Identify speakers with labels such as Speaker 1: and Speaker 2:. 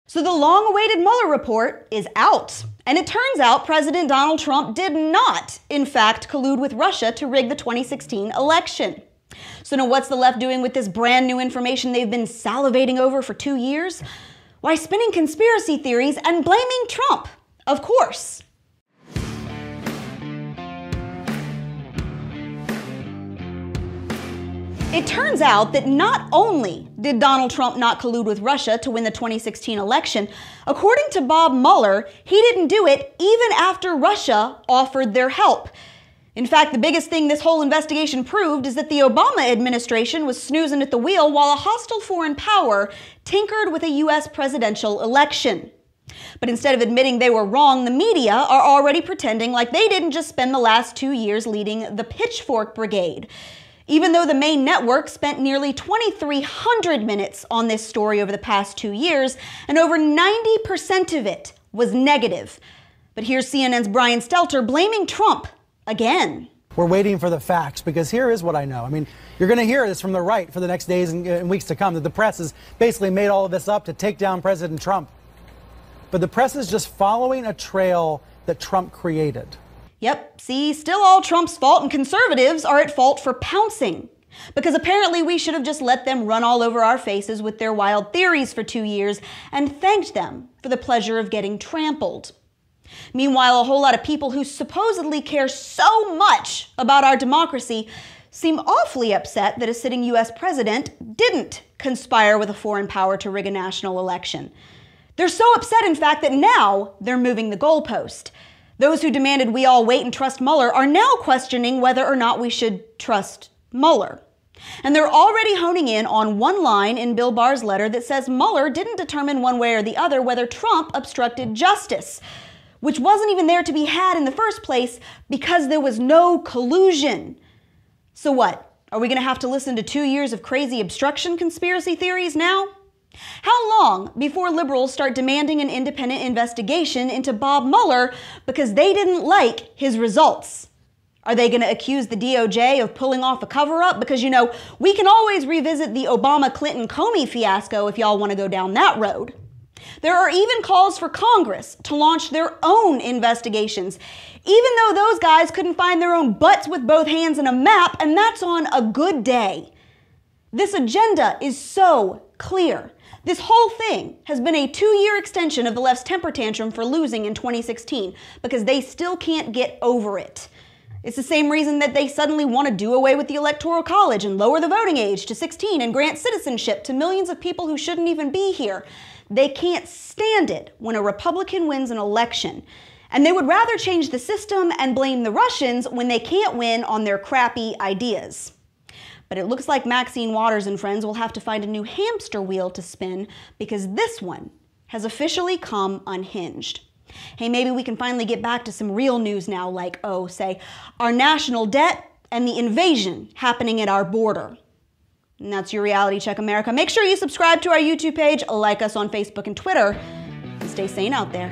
Speaker 1: So the long-awaited Mueller report is out, and it turns out President Donald Trump did not, in fact, collude with Russia to rig the 2016 election. So now what's the left doing with this brand new information they've been salivating over for 2 years? Why, spinning conspiracy theories and blaming Trump, of course. It turns out that not only did Donald Trump not collude with Russia to win the 2016 election, according to Bob Mueller, he didn't do it even after Russia offered their help. In fact, the biggest thing this whole investigation proved is that the Obama administration was snoozing at the wheel while a hostile foreign power tinkered with a U.S. presidential election. But instead of admitting they were wrong, the media are already pretending like they didn't just spend the last 2 years leading the pitchfork brigade. Even though the main network spent nearly 2,300 minutes on this story over the past 2 years, and over 90% of it was negative. But here's CNN's Brian Stelter blaming Trump again.
Speaker 2: We're waiting for the facts, because here is what I know. I mean, you're going to hear this from the right for the next days and weeks to come, that the press has basically made all of this up to take down President Trump. But the press is just following a trail that Trump created.
Speaker 1: Yep, see, still all Trump's fault, and conservatives are at fault for pouncing. Because apparently we should have just let them run all over our faces with their wild theories for 2 years and thanked them for the pleasure of getting trampled. Meanwhile, a whole lot of people who supposedly care so much about our democracy seem awfully upset that a sitting U.S. president didn't conspire with a foreign power to rig a national election. They're so upset, in fact, that now they're moving the goalpost. Those who demanded we all wait and trust Mueller are now questioning whether or not we should trust Mueller. And they're already honing in on one line in Bill Barr's letter that says Mueller didn't determine one way or the other whether Trump obstructed justice, which wasn't even there to be had in the first place because there was no collusion. So what? Are we going to have to listen to 2 years of crazy obstruction conspiracy theories now? How long before liberals start demanding an independent investigation into Bob Mueller because they didn't like his results? Are they going to accuse the DOJ of pulling off a cover-up? Because, you know, we can always revisit the Obama-Clinton-Comey fiasco if y'all want to go down that road. There are even calls for Congress to launch their own investigations, even though those guys couldn't find their own butts with both hands in a map, and that's on a good day. This agenda is so clear. This whole thing has been a 2-year extension of the left's temper tantrum for losing in 2016 because they still can't get over it. It's the same reason that they suddenly want to do away with the Electoral College and lower the voting age to 16 and grant citizenship to millions of people who shouldn't even be here. They can't stand it when a Republican wins an election. And they would rather change the system and blame the Russians when they can't win on their crappy ideas. But it looks like Maxine Waters and friends will have to find a new hamster wheel to spin because this one has officially come unhinged. Hey, maybe we can finally get back to some real news now, like, say, our national debt and the invasion happening at our border. And that's your Reality Check America. Make sure you subscribe to our YouTube page, like us on Facebook and Twitter, and stay sane out there.